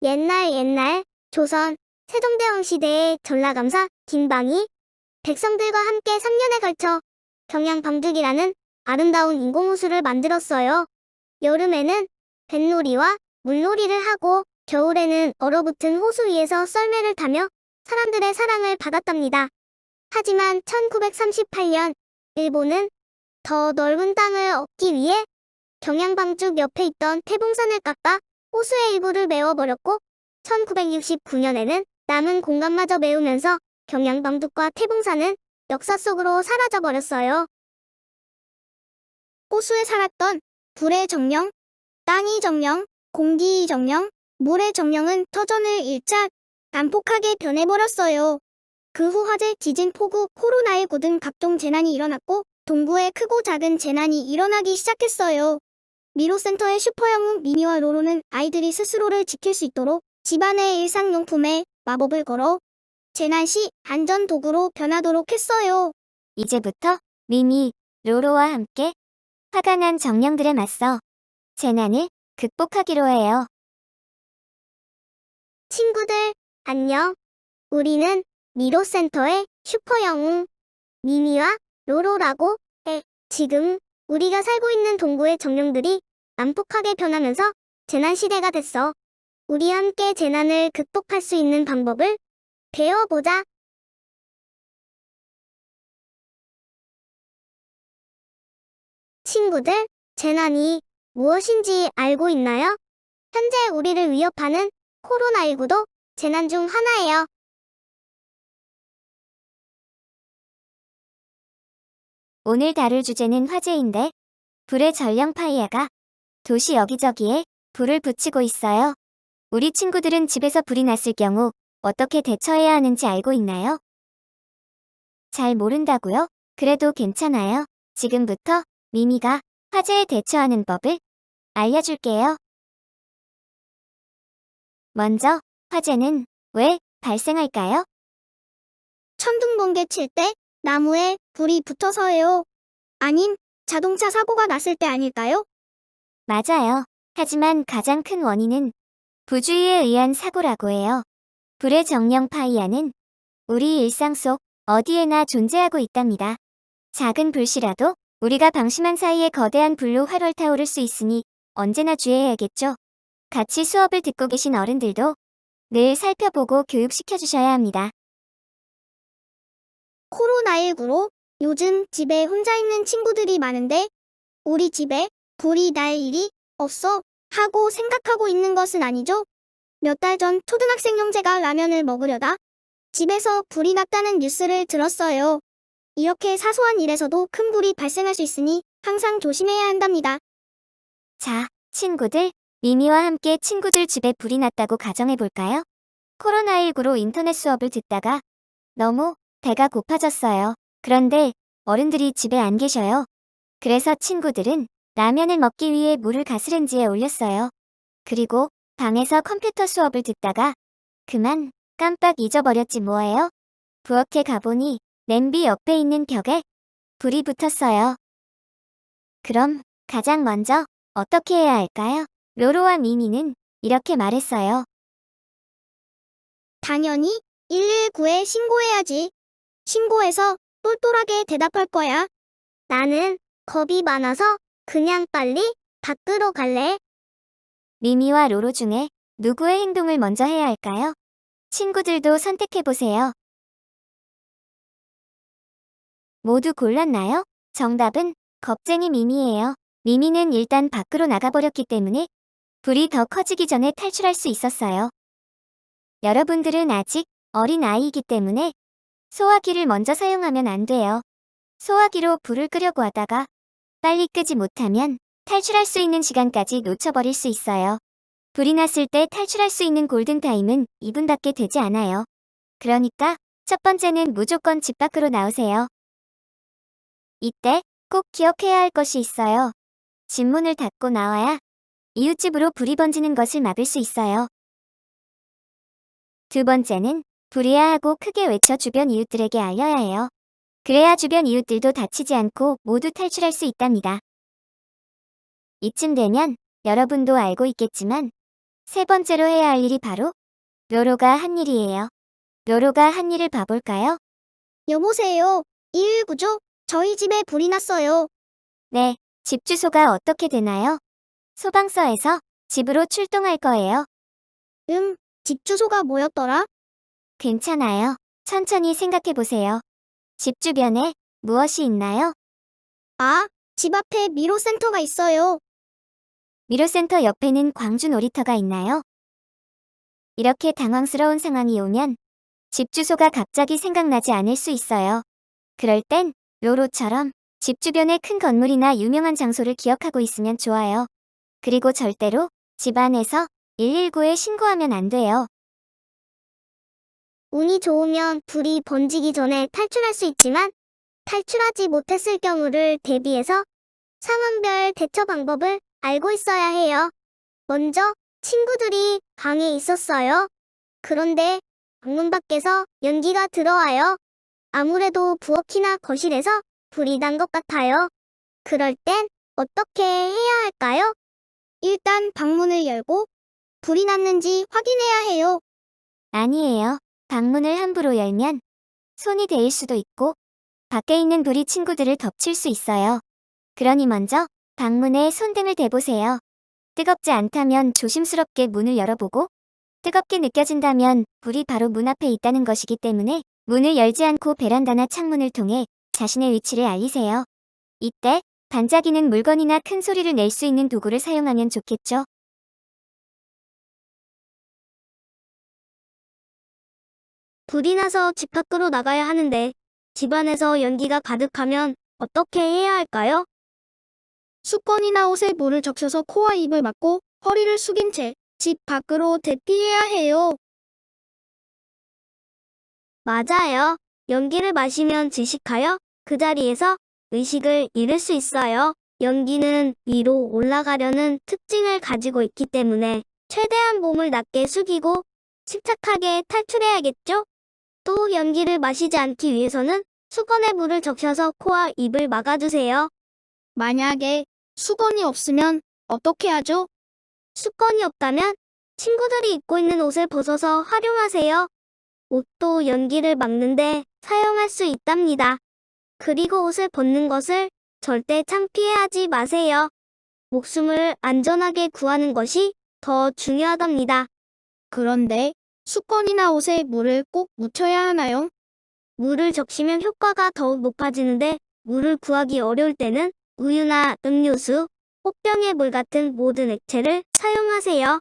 옛날 조선 세종대왕 시대의 전라감사 김방이 백성들과 함께 3년에 걸쳐 경양방죽이라는 아름다운 인공호수를 만들었어요. 여름에는 뱃놀이와 물놀이를 하고 겨울에는 얼어붙은 호수 위에서 썰매를 타며 사람들의 사랑을 받았답니다. 하지만 1938년 일본은 더 넓은 땅을 얻기 위해 경양방죽 옆에 있던 태봉산을 깎아 호수의 일부를 메워버렸고 1969년에는 남은 공간마저 메우면서 경양방죽과 태봉산은 역사 속으로 사라져버렸어요. 호수에 살았던 불의 정령, 땅의 정령, 공기의 정령, 물의 정령은 터전을 잃자 난폭하게 변해버렸어요. 그 후 화재, 지진, 폭우, 코로나19 등 각종 재난이 일어났고 동구에 크고 작은 재난이 일어나기 시작했어요. 미로센터의 슈퍼영웅 미미와 로로는 아이들이 스스로를 지킬 수 있도록 집안의 일상용품에 마법을 걸어 재난 시 안전 도구로 변하도록 했어요. 이제부터 미미, 로로와 함께 화가 난 정령들에 맞서 재난을 극복하기로 해요. 친구들, 안녕. 우리는 미로센터의 슈퍼영웅 미미와 로로라고 해. 지금 우리가 살고 있는 동구의 정령들이 난폭하게 변하면서 재난시대가 됐어. 우리 함께 재난을 극복할 수 있는 방법을 배워보자. 친구들, 재난이 무엇인지 알고 있나요? 현재 우리를 위협하는 코로나19도 재난 중 하나예요. 오늘 다룰 주제는 화재인데 불의 전령파이아가 도시 여기저기에 불을 붙이고 있어요. 우리 친구들은 집에서 불이 났을 경우 어떻게 대처해야 하는지 알고 있나요? 잘 모른다고요? 그래도 괜찮아요. 지금부터 미미가 화재에 대처하는 법을 알려줄게요. 먼저, 화재는 왜 발생할까요? 천둥번개 칠 때 나무에 불이 붙어서예요. 아님 자동차 사고가 났을 때 아닐까요? 맞아요. 하지만 가장 큰 원인은 부주의에 의한 사고라고 해요. 불의 정령 파이아는 우리 일상 속 어디에나 존재하고 있답니다. 작은 불씨라도 우리가 방심한 사이에 거대한 불로 활활 타오를 수 있으니 언제나 주의해야겠죠. 같이 수업을 듣고 계신 어른들도 늘 살펴보고 교육시켜주셔야 합니다. 코로나19로 요즘 집에 혼자 있는 친구들이 많은데 우리 집에 불이 날 일이 없어 하고 생각하고 있는 것은 아니죠? 몇 달 전 초등학생 형제가 라면을 먹으려다 집에서 불이 났다는 뉴스를 들었어요. 이렇게 사소한 일에서도 큰 불이 발생할 수 있으니 항상 조심해야 한답니다. 자, 친구들, 미미와 함께 친구들 집에 불이 났다고 가정해볼까요? 코로나19로 인터넷 수업을 듣다가 너무 배가 고파졌어요. 그런데 어른들이 집에 안 계셔요. 그래서 친구들은 라면을 먹기 위해 물을 가스레인지에 올렸어요. 그리고 방에서 컴퓨터 수업을 듣다가 그만 깜빡 잊어버렸지 뭐예요? 부엌에 가보니 냄비 옆에 있는 벽에 불이 붙었어요. 그럼 가장 먼저 어떻게 해야 할까요? 로로와 미미는 이렇게 말했어요. 당연히 119에 신고해야지. 신고해서 똘똘하게 대답할 거야. 나는 겁이 많아서 그냥 빨리 밖으로 갈래. 미미와 로로 중에 누구의 행동을 먼저 해야 할까요? 친구들도 선택해보세요. 모두 골랐나요? 정답은 겁쟁이 미미예요. 미미는 일단 밖으로 나가버렸기 때문에 불이 더 커지기 전에 탈출할 수 있었어요. 여러분들은 아직 어린 아이이기 때문에 소화기를 먼저 사용하면 안 돼요. 소화기로 불을 끄려고 하다가 빨리 끄지 못하면 탈출할 수 있는 시간까지 놓쳐버릴 수 있어요. 불이 났을 때 탈출할 수 있는 골든타임은 2분밖에 되지 않아요. 그러니까 첫 번째는 무조건 집 밖으로 나오세요. 이때 꼭 기억해야 할 것이 있어요. 집 문을 닫고 나와야 이웃집으로 불이 번지는 것을 막을 수 있어요. 두 번째는 불이야 하고 크게 외쳐 주변 이웃들에게 알려야 해요. 그래야 주변 이웃들도 다치지 않고 모두 탈출할 수 있답니다. 이쯤 되면 여러분도 알고 있겠지만 세 번째로 해야 할 일이 바로 로로가 한 일이에요. 로로가 한 일을 봐볼까요? 여보세요. 119죠? 저희 집에 불이 났어요. 네, 집 주소가 어떻게 되나요? 소방서에서 집으로 출동할 거예요. 집 주소가 뭐였더라? 괜찮아요. 천천히 생각해 보세요. 집 주변에 무엇이 있나요? 아, 집 앞에 미로센터가 있어요. 미로센터 옆에는 광주 놀이터가 있나요? 이렇게 당황스러운 상황이 오면 집 주소가 갑자기 생각나지 않을 수 있어요. 그럴 땐 로로처럼 집 주변에 큰 건물이나 유명한 장소를 기억하고 있으면 좋아요. 그리고 절대로 집 안에서 119에 신고하면 안 돼요. 운이 좋으면 불이 번지기 전에 탈출할 수 있지만 탈출하지 못했을 경우를 대비해서 상황별 대처 방법을 알고 있어야 해요. 먼저 친구들이 방에 있었어요. 그런데 방문 밖에서 연기가 들어와요. 아무래도 부엌이나 거실에서 불이 난 것 같아요. 그럴 땐 어떻게 해야 할까요? 일단 방문을 열고 불이 났는지 확인해야 해요. 아니에요. 방문을 함부로 열면 손이 데일 수도 있고 밖에 있는 불이 친구들을 덮칠 수 있어요. 그러니 먼저 방문에 손등을 대보세요. 뜨겁지 않다면 조심스럽게 문을 열어보고 뜨겁게 느껴진다면 불이 바로 문 앞에 있다는 것이기 때문에 문을 열지 않고 베란다나 창문을 통해 자신의 위치를 알리세요. 이때 반짝이는 물건이나 큰 소리를 낼 수 있는 도구를 사용하면 좋겠죠. 불이 나서 집 밖으로 나가야 하는데 집안에서 연기가 가득하면 어떻게 해야 할까요? 수건이나 옷에 물을 적셔서 코와 입을 막고 허리를 숙인 채 집 밖으로 대피해야 해요. 맞아요. 연기를 마시면 질식하여 그 자리에서 의식을 잃을 수 있어요. 연기는 위로 올라가려는 특징을 가지고 있기 때문에 최대한 몸을 낮게 숙이고 침착하게 탈출해야겠죠? 또 연기를 마시지 않기 위해서는 수건에 물을 적셔서 코와 입을 막아주세요. 만약에 수건이 없으면 어떻게 하죠? 수건이 없다면 친구들이 입고 있는 옷을 벗어서 활용하세요. 옷도 연기를 막는데 사용할 수 있답니다. 그리고 옷을 벗는 것을 절대 창피해하지 마세요. 목숨을 안전하게 구하는 것이 더 중요하답니다. 그런데 수건이나 옷에 물을 꼭 묻혀야 하나요? 물을 적시면 효과가 더욱 높아지는데 물을 구하기 어려울 때는 우유나 음료수, 꽃병의 물 같은 모든 액체를 사용하세요.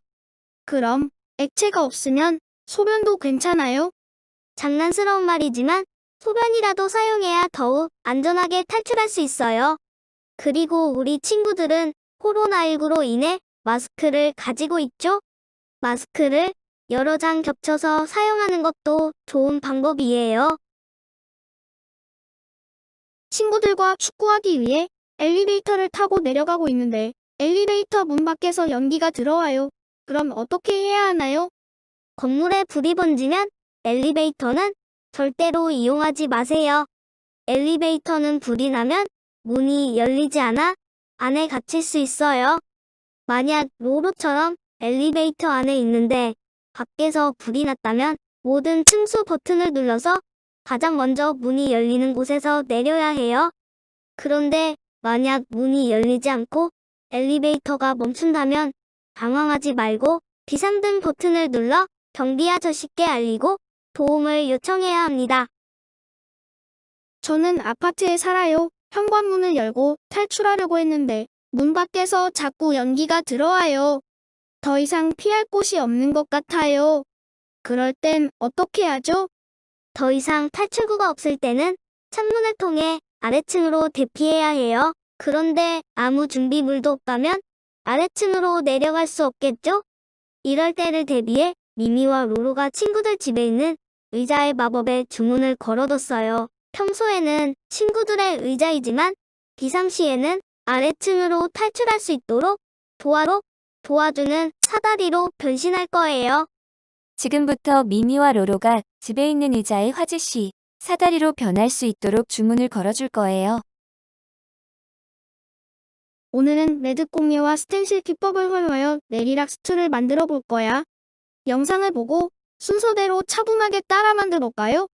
그럼 액체가 없으면 소변도 괜찮아요? 장난스러운 말이지만 소변이라도 사용해야 더욱 안전하게 탈출할 수 있어요. 그리고 우리 친구들은 코로나19로 인해 마스크를 가지고 있죠? 마스크를 여러 장 겹쳐서 사용하는 것도 좋은 방법이에요. 친구들과 축구하기 위해 엘리베이터를 타고 내려가고 있는데 엘리베이터 문 밖에서 연기가 들어와요. 그럼 어떻게 해야 하나요? 건물에 불이 번지면 엘리베이터는 절대로 이용하지 마세요. 엘리베이터는 불이 나면 문이 열리지 않아 안에 갇힐 수 있어요. 만약 로로처럼 엘리베이터 안에 있는데 밖에서 불이 났다면 모든 층수 버튼을 눌러서 가장 먼저 문이 열리는 곳에서 내려야 해요. 그런데 만약 문이 열리지 않고 엘리베이터가 멈춘다면 당황하지 말고 비상등 버튼을 눌러 경비 아저씨께 알리고 도움을 요청해야 합니다. 저는 아파트에 살아요. 현관문을 열고 탈출하려고 했는데 문 밖에서 자꾸 연기가 들어와요. 더 이상 피할 곳이 없는 것 같아요. 그럴 땐 어떻게 하죠? 더 이상 탈출구가 없을 때는 창문을 통해 아래층으로 대피해야 해요. 그런데 아무 준비물도 없다면 아래층으로 내려갈 수 없겠죠? 이럴 때를 대비해 미미와 로로가 친구들 집에 있는 의자에 마법의 주문을 걸어뒀어요. 평소에는 친구들의 의자이지만 비상시에는 아래층으로 탈출할 수 있도록 도와주는 사다리로 변신할 거예요. 지금부터 미미와 로로가 집에 있는 의자에 화재시 사다리로 변할 수 있도록 주문을 걸어줄 거예요. 오늘은 레드꽃미와 스텐실 기법을 활용하여 내리락 스튜를 만들어 볼 거야. 영상을 보고 순서대로 차분하게 따라 만들어 볼까요?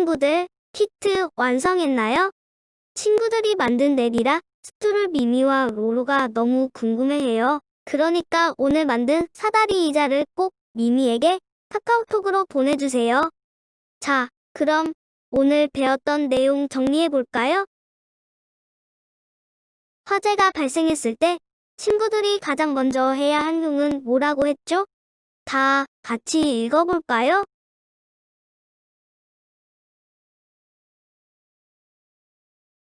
친구들, 키트 완성했나요? 친구들이 만든 넬이라 스투르 미미와 로로가 너무 궁금해해요. 그러니까 오늘 만든 사다리 의자를 꼭 미미에게 카카오톡으로 보내주세요. 자, 그럼 오늘 배웠던 내용 정리해볼까요? 화재가 발생했을 때 친구들이 가장 먼저 해야 할 행동은 뭐라고 했죠? 다 같이 읽어볼까요?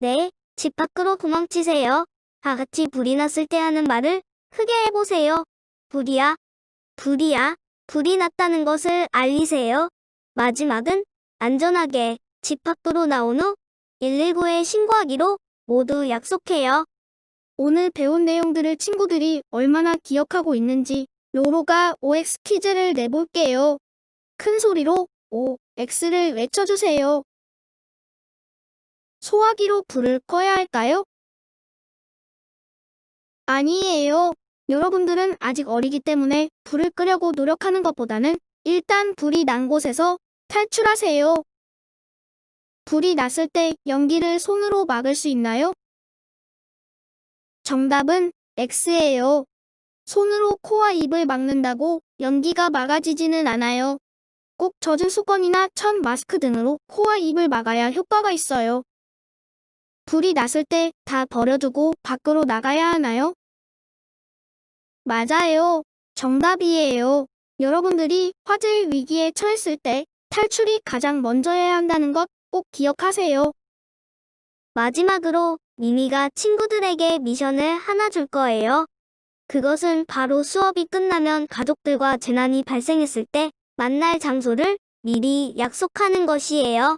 네, 집 밖으로 도망치세요. 다 같이 불이 났을 때 하는 말을 크게 해보세요. 불이야, 불이야, 불이 났다는 것을 알리세요. 마지막은 안전하게 집 밖으로 나온 후 119에 신고하기로 모두 약속해요. 오늘 배운 내용들을 친구들이 얼마나 기억하고 있는지 로로가 OX 퀴즈를 내볼게요. 큰 소리로 OX를 외쳐주세요. 소화기로 불을 꺼야 할까요? 아니에요. 여러분들은 아직 어리기 때문에 불을 끄려고 노력하는 것보다는 일단 불이 난 곳에서 탈출하세요. 불이 났을 때 연기를 손으로 막을 수 있나요? 정답은 X예요. 손으로 코와 입을 막는다고 연기가 막아지지는 않아요. 꼭 젖은 수건이나 천 마스크 등으로 코와 입을 막아야 효과가 있어요. 불이 났을 때 다 버려두고 밖으로 나가야 하나요? 맞아요. 정답이에요. 여러분들이 화재 위기에 처했을 때 탈출이 가장 먼저 해야 한다는 것 꼭 기억하세요. 마지막으로 미미가 친구들에게 미션을 하나 줄 거예요. 그것은 바로 수업이 끝나면 가족들과 재난이 발생했을 때 만날 장소를 미리 약속하는 것이에요.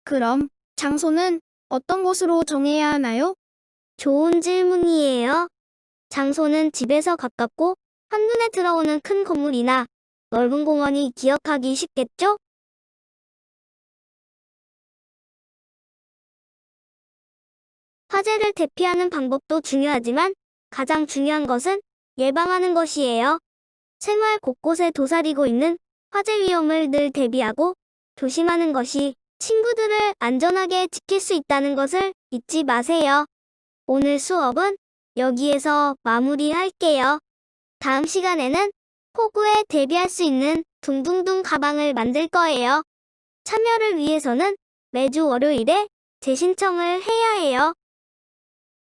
그럼 장소는 어떤 곳으로 정해야 하나요? 좋은 질문이에요. 장소는 집에서 가깝고 한눈에 들어오는 큰 건물이나 넓은 공원이 기억하기 쉽겠죠? 화재를 대피하는 방법도 중요하지만 가장 중요한 것은 예방하는 것이에요. 생활 곳곳에 도사리고 있는 화재 위험을 늘 대비하고 조심하는 것이 친구들을 안전하게 지킬 수 있다는 것을 잊지 마세요. 오늘 수업은 여기에서 마무리할게요. 다음 시간에는 폭우에 대비할 수 있는 둥둥둥 가방을 만들 거예요. 참여를 위해서는 매주 월요일에 재신청을 해야 해요.